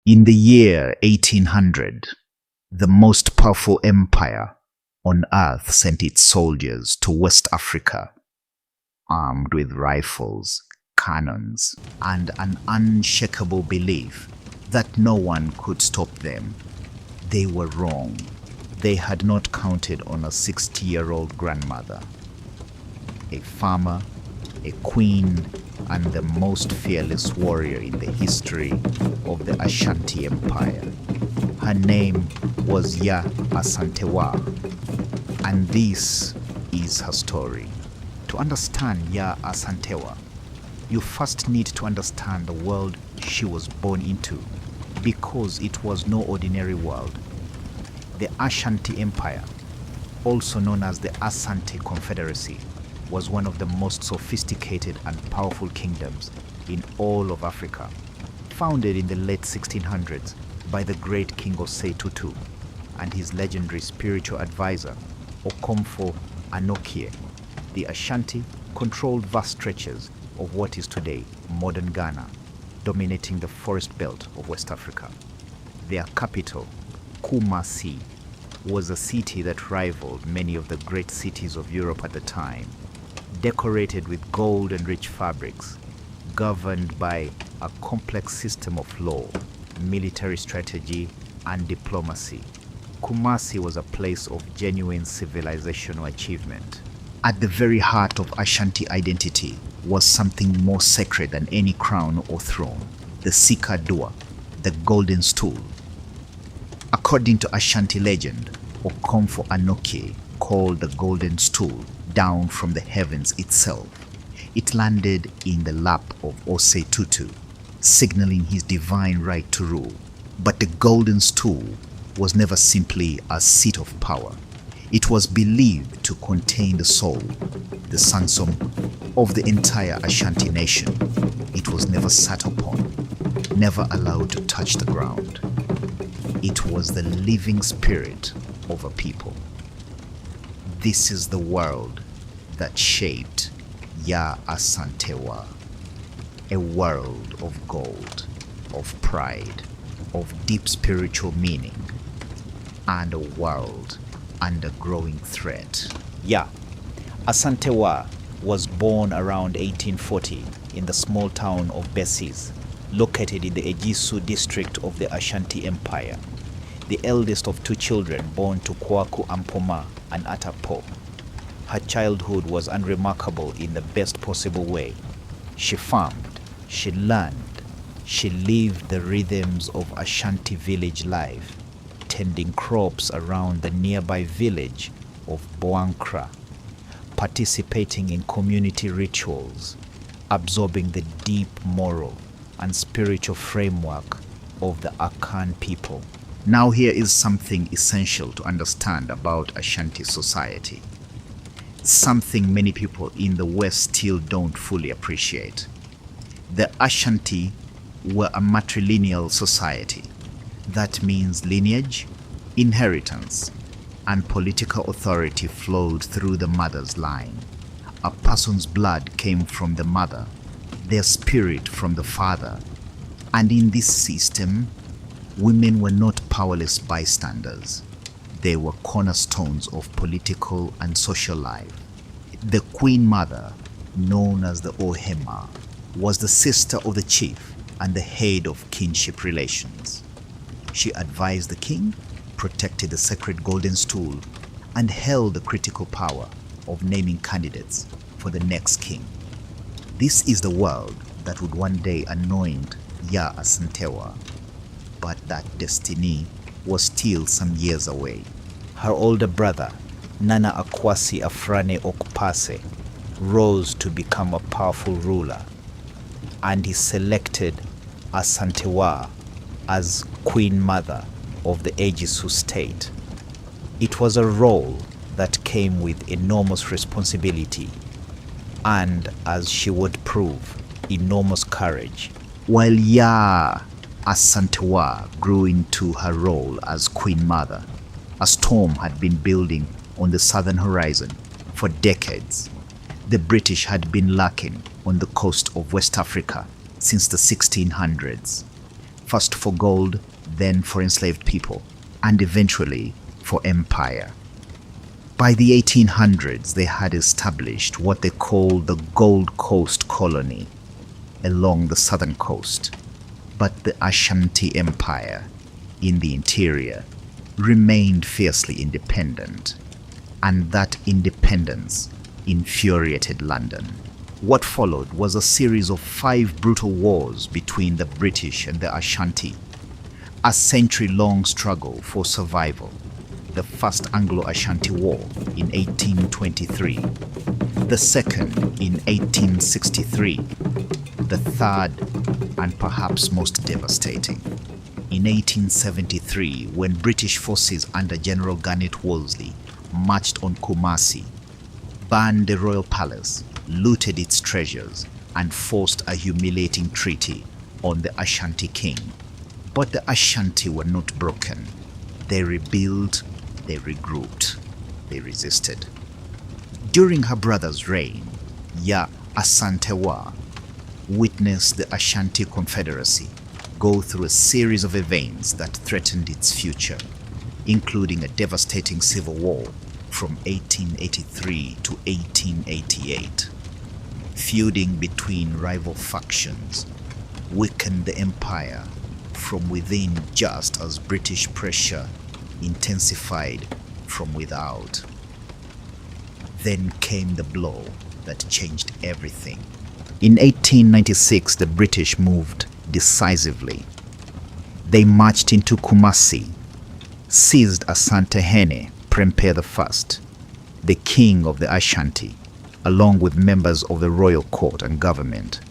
In the year 1800, the most powerful empire on earth sent its soldiers to West Africa, armed with rifles, cannons, and an unshakable belief that no one could stop them. They were wrong. They had not counted on a 60-year-old grandmother, a farmer, a queen, and the most fearless warrior in the history of the Ashanti Empire. Her name was Yaa Asantewaa, and this is her story. To understand Yaa Asantewaa, you first need to understand the world she was born into, because it was no ordinary world. The Ashanti Empire, also known as the Asante Confederacy, was one of the most sophisticated and powerful kingdoms in all of Africa, founded in the late 1600s by the great King Osei Tutu and his legendary spiritual advisor, Okomfo Anokie. The Ashanti controlled vast stretches of what is today modern Ghana, dominating the forest belt of West Africa. Their capital, Kumasi, was a city that rivaled many of the great cities of Europe at the time, decorated with gold and rich fabrics, governed by a complex system of law, military strategy, and diplomacy. Kumasi was a place of genuine civilizational achievement. At the very heart of Ashanti identity was something more sacred than any crown or throne: the Sika Dua, the Golden Stool. According to Ashanti legend, Okomfo Anokie called the Golden Stool down from the heavens itself. It landed in the lap of Osei Tutu, signaling his divine right to rule. But the Golden Stool was never simply a seat of power. It was believed to contain the soul, the sansom of the entire Ashanti nation. It was never sat upon, never allowed to touch the ground. It was the living spirit of a people. This is the world that shaped Yaa Asantewaa, a world of gold, of pride, of deep spiritual meaning, and a world under growing threat. Yaa Asantewaa was born around 1840 in the small town of Bessis, located in the Ejisu district of the Ashanti Empire, the eldest of two children born to Kwaku Ampoma and Atapo. Her childhood was unremarkable in the best possible way. She farmed, she learned, she lived the rhythms of Ashanti village life, tending crops around the nearby village of Boankra, participating in community rituals, absorbing the deep moral and spiritual framework of the Akan people. Now here is something essential to understand about Ashanti society. Something many people in the West still don't fully appreciate. The Ashanti were a matrilineal society. That means lineage, inheritance, and political authority flowed through the mother's line. A person's blood came from the mother, their spirit from the father. And in this system, women were not powerless bystanders. They were cornerstones of political and social life. The Queen Mother, known as the Ohema, was the sister of the chief and the head of kinship relations. She advised the king, protected the sacred Golden Stool, and held the critical power of naming candidates for the next king. This is the world that would one day anoint Yaa Asantewaa, but that destiny was still some years away. Her older brother, Nana Akwasi Afrane Okpase, rose to become a powerful ruler, and he selected Asantewaa as Queen Mother of the Ejisu state. It was a role that came with enormous responsibility and, as she would prove, enormous courage. While Yaa Asantewaa grew into her role as Queen Mother, a storm had been building on the southern horizon for decades. The British had been lurking on the coast of West Africa since the 1600s. first for gold, then for enslaved people, and eventually for empire. By the 1800s, they had established what they called the Gold Coast colony along the southern coast, but the Ashanti Empire in the interior remained fiercely independent, and that independence infuriated London. What followed was a series of 5 brutal wars between the British and the Ashanti, a century-long struggle for survival. The First Anglo-Ashanti War in 1823, the second in 1863, the third and perhaps most devastating in 1873, when British forces under General Garnet Wolseley marched on Kumasi, burned the royal palace, looted its treasures, and forced a humiliating treaty on the Ashanti king. But the Ashanti were not broken. They rebuilt, they regrouped, they resisted. During her brother's reign, Yaa Asantewaa witnessed the Ashanti Confederacy go through a series of events that threatened its future, including a devastating civil war from 1883 to 1888. Feuding between rival factions weakened the empire from within just as British pressure intensified from without. Then came the blow that changed everything. In 1896, the British moved decisively. They marched into Kumasi, seized Asante Prempeh I, the king of the Ashanti, along with members of the royal court and government,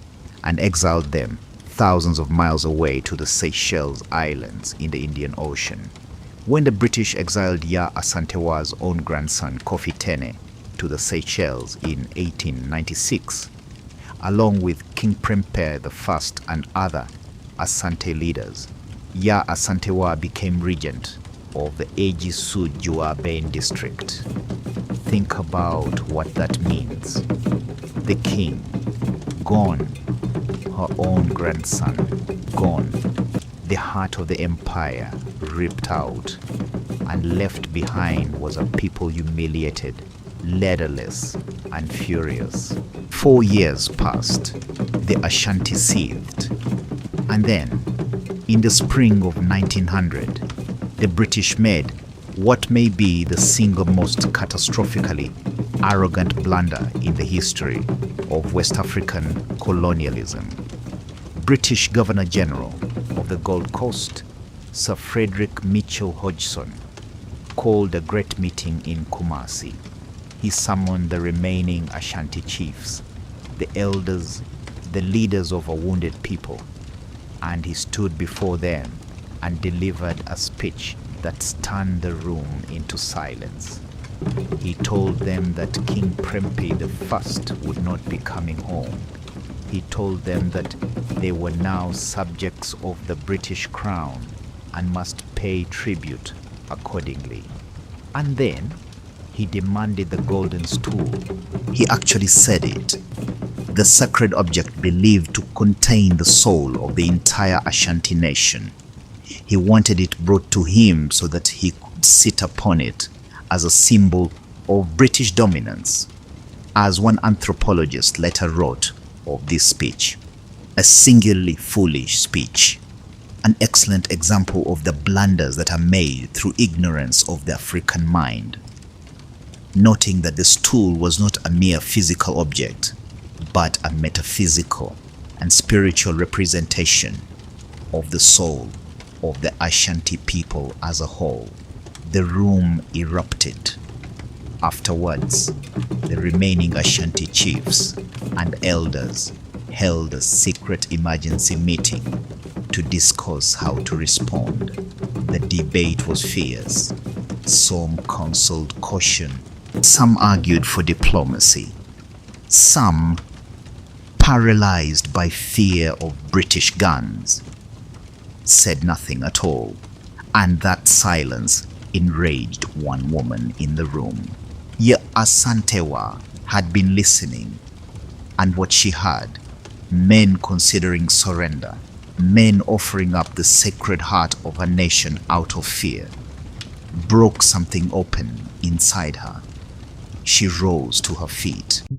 and exiled them thousands of miles away to the Seychelles Islands in the Indian Ocean. When the British exiled Yaa Asantewaa's own grandson Kofi Tene to the Seychelles in 1896, along with King Prempeh I and other Asante leaders, Yaa Asantewaa became regent of the Ejisu Juaben district. Think about what that means. The king, gone. Her own grandson, gone. The heart of the empire ripped out, and left behind was a people humiliated, leaderless, and furious. 4 years passed. The Ashanti seethed. And then, in the spring of 1900, the British made what may be the single most catastrophically arrogant blunder in the history of West African colonialism. British Governor General of the Gold Coast, Sir Frederick Mitchell Hodgson, called a great meeting in Kumasi. He summoned the remaining Ashanti chiefs, the elders, the leaders of a wounded people, and he stood before them and delivered a speech that stunned the room into silence. He told them that King Prempeh I would not be coming home. He told them that they were now subjects of the British crown and must pay tribute accordingly. And then he demanded the Golden Stool. He actually said it. The sacred object believed to contain the soul of the entire Ashanti nation. He wanted it brought to him so that he could sit upon it as a symbol of British dominance. As one anthropologist later wrote of this speech, a singularly foolish speech, an excellent example of the blunders that are made through ignorance of the African mind, noting that the stool was not a mere physical object, but a metaphysical and spiritual representation of the soul of the Ashanti people as a whole. The room erupted. Afterwards, the remaining Ashanti chiefs and elders held a secret emergency meeting to discuss how to respond. The debate was fierce. Some counseled caution. Some argued for diplomacy. Some, paralyzed by fear of British guns, said nothing at all, and that silence enraged one woman in the room. Yaa Asantewaa had been listening, and what she heard, men considering surrender, men offering up the sacred heart of a nation out of fear, broke something open inside her. She rose to her feet.